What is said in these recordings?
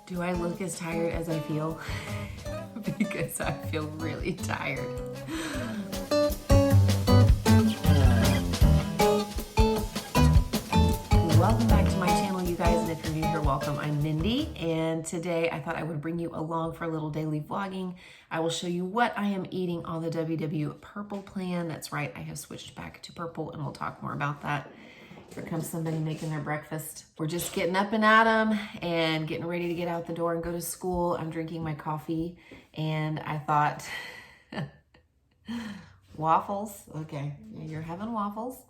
Do I look as tired as I feel? Because I feel really tired. Welcome back to my channel, you guys, and if you're new here, welcome. I'm Mindy, and today I thought I would bring you along for a little daily vlogging. I will show you what I am eating on the WW Purple plan. That's right, I have switched back to purple, and we'll talk more about that. Here comes somebody making their breakfast. We're just getting up and at 'em and getting ready to get out the door and go to school. I'm drinking my coffee, and I thought, waffles, okay, you're having waffles.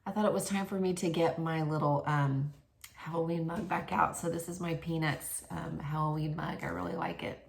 I thought it was time for me to get my little Halloween mug back out. So this is my Peanuts Halloween mug. I really like it.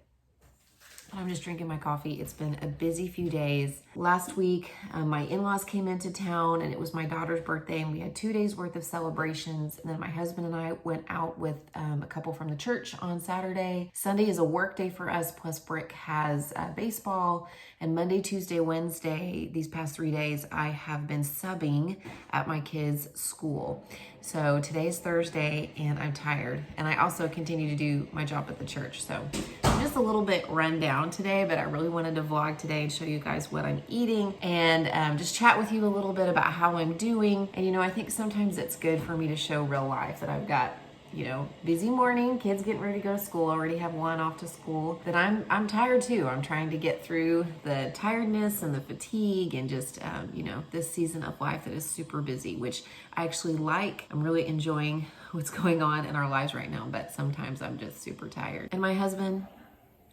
I'm just drinking my coffee. It's been a busy few days. Last week, my in-laws came into town and it was my daughter's birthday and we had 2 days worth of celebrations. And then my husband and I went out with a couple from the church on Saturday. Sunday is a work day for us, plus Brick has baseball. And Monday, Tuesday, Wednesday, these past 3 days, I have been subbing at my kids' school. So today's Thursday and I'm tired. And I also continue to do my job at the church. So I'm just a little bit run down today, but I really wanted to vlog today and show you guys what I'm eating and just chat with you a little bit about how I'm doing. And you know, I think sometimes it's good for me to show real life that I've got, you know, busy morning, kids getting ready to go to school, already have one off to school, that I'm tired too. I'm trying to get through the tiredness and the fatigue and just, you know, this season of life that is super busy, which I actually like. I'm really enjoying what's going on in our lives right now, but sometimes I'm just super tired. And my husband,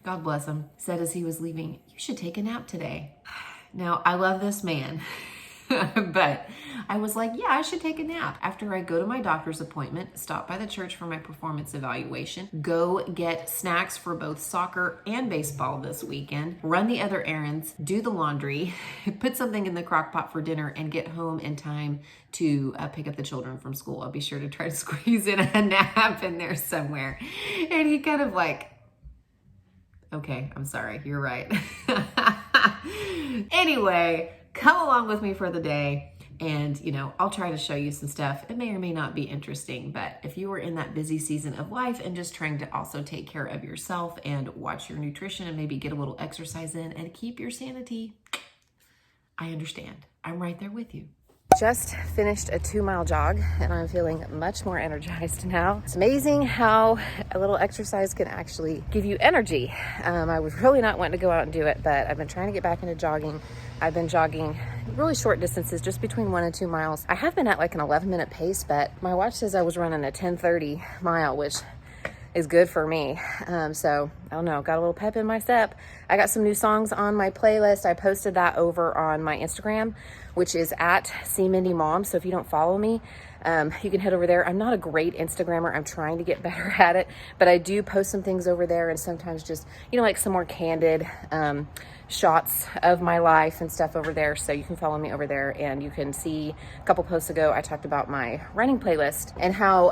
God bless him, said as he was leaving, "You should take a nap today." Now, I love this man. But I was like, yeah, I should take a nap. After I go to my doctor's appointment, stop by the church for my performance evaluation, go get snacks for both soccer and baseball this weekend, run the other errands, do the laundry, put something in the crock pot for dinner, and get home in time to pick up the children from school. I'll be sure to try to squeeze in a nap in there somewhere. And he kind of like, okay, I'm sorry, you're right. Anyway, come along with me for the day and, you know, I'll try to show you some stuff. It may or may not be interesting, but if you are in that busy season of life and just trying to also take care of yourself and watch your nutrition and maybe get a little exercise in and keep your sanity, I understand. I'm right there with you. Just finished a 2-mile jog and I'm feeling much more energized now. It's amazing how a little exercise can actually give you energy. I was really not wanting to go out and do it, but I've been trying to get back into jogging. I've been jogging really short distances, just between 1 and 2 miles. I have been at like an 11-minute pace, but my watch says I was running a 10:30 mile, which is good for me. So I don't know, got a little pep in my step. I got some new songs on my playlist. I posted that over on my Instagram, which is at @CMindyMom. So if you don't follow me, you can head over there. I'm not a great Instagrammer. I'm trying to get better at it, but I do post some things over there and sometimes just, you know, like some more candid shots of my life and stuff over there. So you can follow me over there and you can see a couple posts ago, I talked about my running playlist and how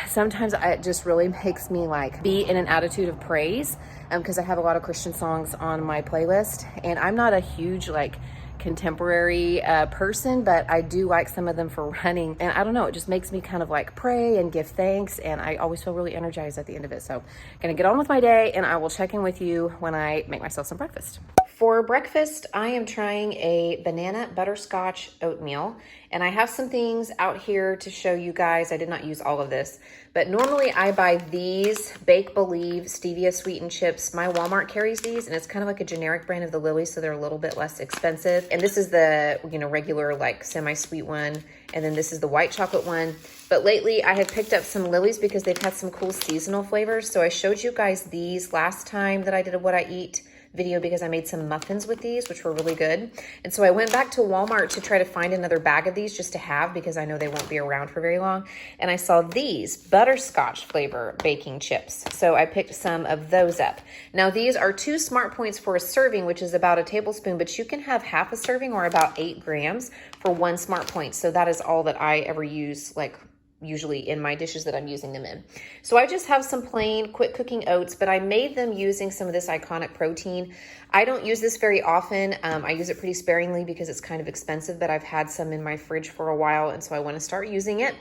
sometimes it just really makes me like be in an attitude of praise because I have a lot of Christian songs on my playlist and I'm not a huge like contemporary person, but I do like some of them for running. And I don't know, it just makes me kind of like pray and give thanks. And I always feel really energized at the end of it. So I'm gonna get on with my day and I will check in with you when I make myself some breakfast. For breakfast, I am trying a banana butterscotch oatmeal. And I have some things out here to show you guys. I did not use all of this, but normally I buy these Bake Believe stevia sweetened chips. My Walmart carries these and it's kind of like a generic brand of the Lily, so they're a little bit less expensive. And this is the, you know, regular like semi-sweet one. And then this is the white chocolate one. But lately I have picked up some Lily's because they've had some cool seasonal flavors. So I showed you guys these last time that I did a What I Eat video because I made some muffins with these, which were really good. And so I went back to Walmart to try to find another bag of these just to have because I know they won't be around for very long. And I saw these butterscotch flavor baking chips. So I picked some of those up. Now these are 2 Smart Points for a serving, which is about a tablespoon, but you can have half a serving or about 8 grams for 1 Smart Point. So that is all that I ever use like usually in my dishes that I'm using them in. So I just have some plain quick cooking oats, but I made them using some of this Iconic protein. I don't use this very often. I use it pretty sparingly because it's kind of expensive, but I've had some in my fridge for a while, and so I want to start using it.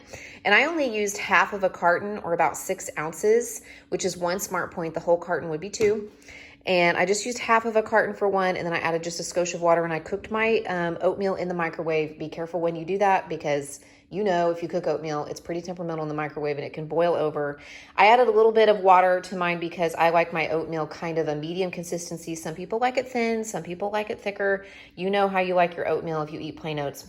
And I only used half of a carton, or about 6 ounces, which is 1 Smart Point. The whole carton would be 2. And I just used half of a carton for one, and then I added just a skosh of water, and I cooked my oatmeal in the microwave. Be careful when you do that, because you know, if you cook oatmeal, it's pretty temperamental in the microwave and it can boil over. I added a little bit of water to mine because I like my oatmeal kind of a medium consistency. Some people like it thin, some people like it thicker. You know how you like your oatmeal if you eat plain oats.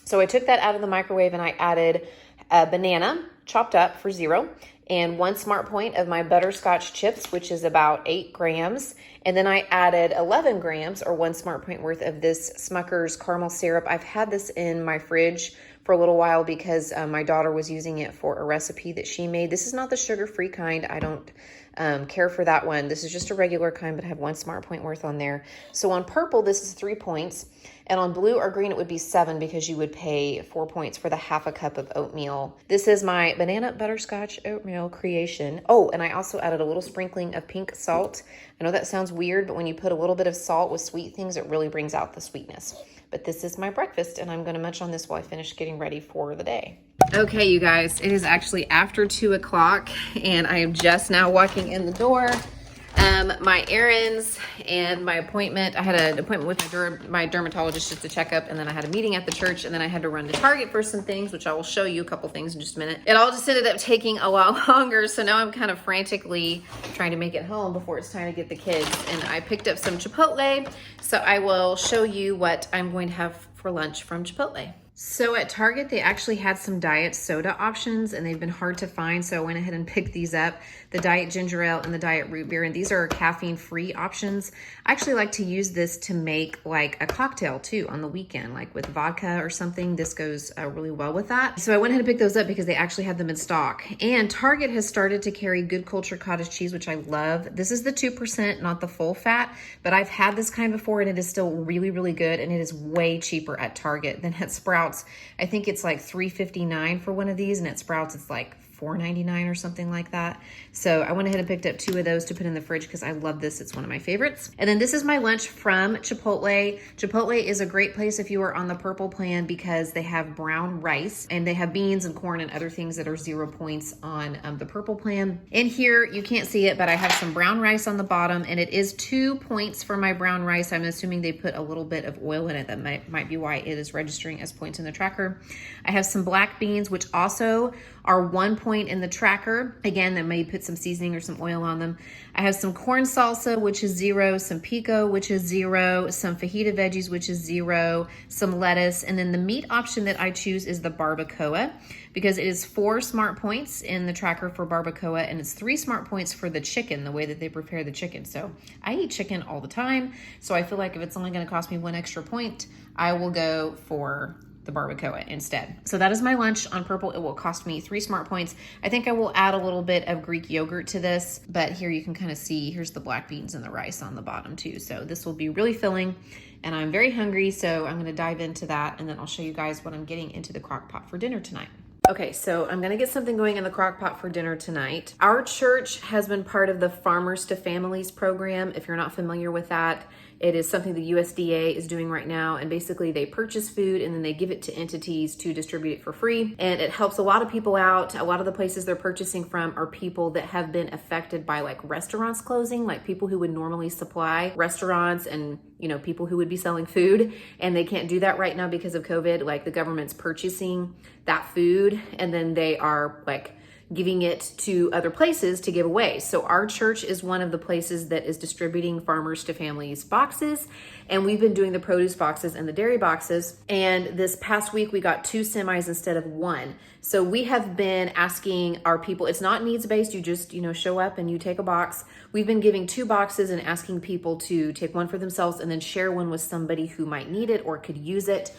So I took that out of the microwave and I added a banana chopped up for 0 and 1 Smart Point of my butterscotch chips, which is about 8 grams. And then I added 11 grams or 1 Smart Point worth of this Smucker's caramel syrup. I've had this in my fridge for a little while because my daughter was using it for a recipe that she made. This is not the sugar-free kind. I don't care for that one. This is just a regular kind, but I have 1 Smart Point worth on there. So on purple, this is 3 points. And on blue or green, it would be 7 because you would pay 4 points for the half a cup of oatmeal. This is my banana butterscotch oatmeal creation. Oh, and I also added a little sprinkling of pink salt. I know that sounds weird, but when you put a little bit of salt with sweet things, it really brings out the sweetness. But this is my breakfast, and I'm going to munch on this while I finish getting ready for the day. Okay, you guys, it is actually after 2 o'clock, and I am just now walking in the door. My errands and my appointment. I had an appointment with my dermatologist just to check up, and then I had a meeting at the church, and then I had to run to Target for some things, which I will show you a couple things in just a minute. It all just ended up taking a lot longer, so now I'm kind of frantically trying to make it home before it's time to get the kids. And I picked up some Chipotle, so I will show you what I'm going to have for lunch from Chipotle. So at Target, they actually had some diet soda options, and they've been hard to find, so I went ahead and picked these up, the diet ginger ale and the diet root beer, and these are caffeine-free options. I actually like to use this to make like a cocktail too on the weekend, like with vodka or something. This goes really well with that. So I went ahead and picked those up because they actually had them in stock. And Target has started to carry Good Culture cottage cheese, which I love. This is the 2%, not the full fat, but I've had this kind before, and it is still really, really good, and it is way cheaper at Target than at Sprouts. I think it's like $3.59 for one of these, and at Sprouts it's like $4.99 or something like that. So I went ahead and picked up 2 of those to put in the fridge because I love this. It's one of my favorites. And then this is my lunch from Chipotle. Chipotle is a great place if you are on the purple plan because they have brown rice and they have beans and corn and other things that are 0 points on the purple plan. In here, you can't see it, but I have some brown rice on the bottom, and it is 2 points for my brown rice. I'm assuming they put a little bit of oil in it. That might be why it is registering as points in the tracker. I have some black beans, which also are 1 point in the tracker. Again, that may put some seasoning or some oil on them. I have some corn salsa, which is 0, some pico, which is 0, some fajita veggies, which is 0, some lettuce, and then the meat option that I choose is the barbacoa because it is 4 smart points in the tracker for barbacoa, and it's 3 smart points for the chicken, the way that they prepare the chicken. So I eat chicken all the time, so I feel like if it's only gonna cost me 1 extra point, I will go for the barbacoa instead. So that is my lunch on purple. It will cost me 3 smart points. I think I will add a little bit of Greek yogurt to this, but here you can kind of see, here's the black beans and the rice on the bottom too. So this will be really filling, and I'm very hungry, so I'm gonna dive into that, and then I'll show you guys what I'm getting into the crock pot for dinner tonight. Okay, so I'm gonna get something going in the crock pot for dinner tonight. Our church has been part of the Farmers to Families program. If you're not familiar with that, it is something the USDA is doing right now, and basically they purchase food and then they give it to entities to distribute it for free, and it helps a lot of people out. A lot of the places they're purchasing from are people that have been affected by like restaurants closing, like people who would normally supply restaurants and people who would be selling food, and they can't do that right now because of COVID. Like the government's purchasing that food and then they are like giving it to other places to give away. So our church is one of the places that is distributing Farmers to Families boxes, and we've been doing the produce boxes and the dairy boxes. And this past week we got 2 semis instead of 1. So we have been asking our people, it's not needs-based, you just show up and you take a box. We've been giving 2 boxes and asking people to take 1 for themselves and then share 1 with somebody who might need it or could use it.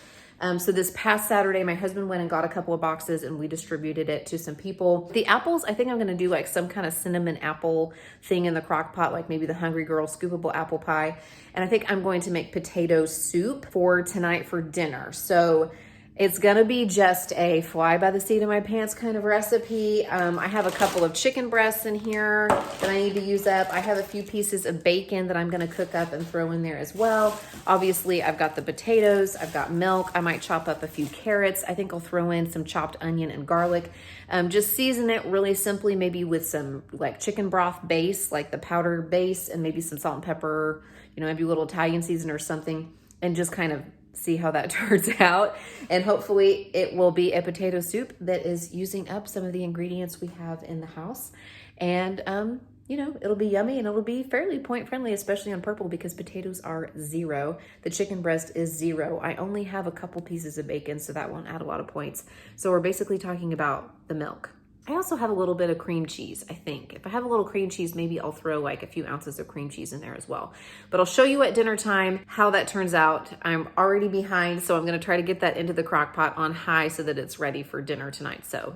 So this past Saturday, my husband went and got a couple of boxes and we distributed it to some people. The apples, I think I'm gonna do like some kind of cinnamon apple thing in the crock pot, like maybe the Hungry Girl scoopable apple pie. And I think I'm going to make potato soup for tonight for dinner. So It's gonna be just a fly by the seat of my pants kind of recipe. I have a couple of chicken breasts in here that I need to use up. I have a few pieces of bacon that I'm gonna cook up and throw in there as well. Obviously, I've got the potatoes, I've got milk. I might chop up a few carrots. I think I'll throw in some chopped onion and garlic. Just season it really simply, maybe with some like chicken broth base, like the powder base, and maybe some salt and pepper, maybe a little Italian season or something, and just kind of see how that turns out. And hopefully it will be a potato soup that is using up some of the ingredients we have in the house. And, it'll be yummy and it'll be fairly point friendly, especially on purple because potatoes are 0. The chicken breast is 0. I only have a couple pieces of bacon, so that won't add a lot of points. So we're basically talking about the milk. I also have a little bit of cream cheese, I think. If I have a little cream cheese, maybe I'll throw like a few ounces of cream cheese in there as well. But I'll show you at dinner time how that turns out. I'm already behind, so I'm gonna try to get that into the crock pot on high so that it's ready for dinner tonight. So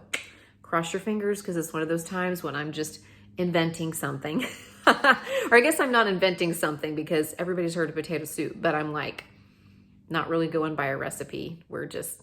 cross your fingers, because it's one of those times when I'm just inventing something. Or I guess I'm not inventing something because everybody's heard of potato soup, but I'm like not really going by a recipe. We're just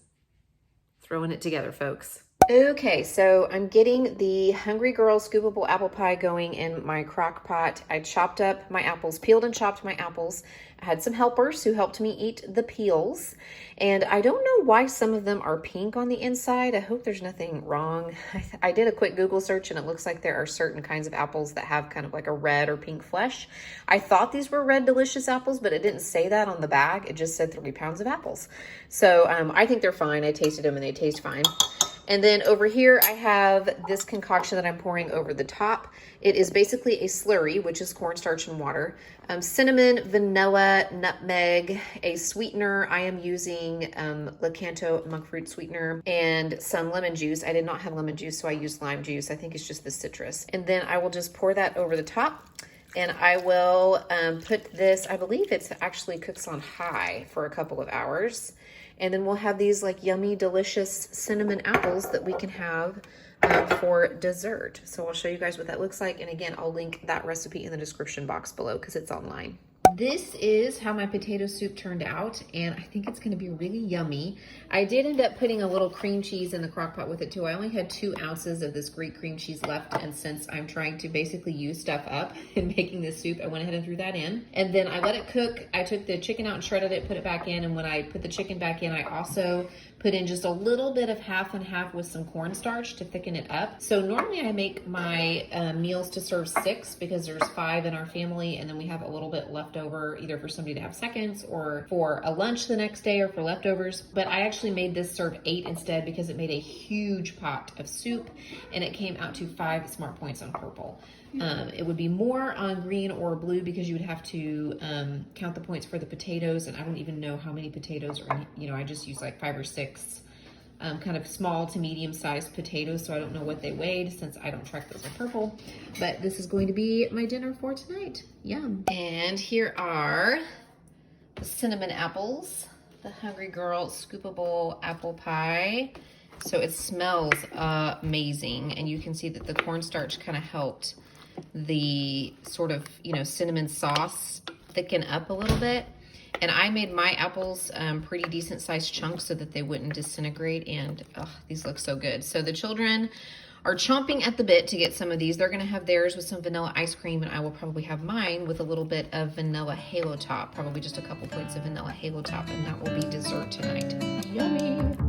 throwing it together, folks. Okay, so I'm getting the Hungry Girl scoopable apple pie going in my crock pot. I chopped up my apples, peeled and chopped my apples. I had some helpers who helped me eat the peels. And I don't know why some of them are pink on the inside. I hope there's nothing wrong. I did a quick Google search and it looks like there are certain kinds of apples that have kind of like a red or pink flesh. I thought these were red delicious apples, but it didn't say that on the bag. It just said 3 pounds of apples. So I think they're fine. I tasted them and they taste fine. And then over here, I have this concoction that I'm pouring over the top. It is basically a slurry, which is cornstarch and water, cinnamon, vanilla, nutmeg, a sweetener. I am using Lakanto monk fruit sweetener and some lemon juice. I did not have lemon juice, so I used lime juice. I think it's just the citrus. And then I will just pour that over the top. And I will put this, I believe it's actually cooks on high for a couple of hours. And then we'll have these like yummy, delicious cinnamon apples that we can have for dessert. So I'll show you guys what that looks like. And again, I'll link that recipe in the description box below because it's online. This is how my potato soup turned out, and I think it's gonna be really yummy. I did end up putting a little cream cheese in the crock pot with it too. I only had 2 ounces of this Greek cream cheese left, and since I'm trying to basically use stuff up in making this soup, I went ahead and threw that in. And then I let it cook. I took the chicken out and shredded it, put it back in, and when I put the chicken back in, I also put in just a little bit of half and half with some cornstarch to thicken it up. So normally I make my meals to serve 6 because there's 5 in our family, and then we have a little bit left over either for somebody to have seconds or for a lunch the next day or for leftovers. But I actually made this serve 8 instead because it made a huge pot of soup and it came out to 5 smart points on purple. It would be more on green or blue because you would have to count the points for the potatoes, and I don't even know how many potatoes are in, I just use like 5 or 6 kind of small to medium sized potatoes, so I don't know what they weighed since I don't track those on purple. But this is going to be my dinner for tonight. Yum. And here are the cinnamon apples, the Hungry Girl scoopable apple pie. So it smells amazing, and you can see that the cornstarch kind of helped the sort of, cinnamon sauce thicken up a little bit. And I made my apples pretty decent sized chunks so that they wouldn't disintegrate, and these look so good. So the children are chomping at the bit to get some of these. They're gonna have theirs with some vanilla ice cream, and I will probably have mine with a little bit of vanilla halo top, probably just a couple points of vanilla halo top, and that will be dessert tonight. Yummy.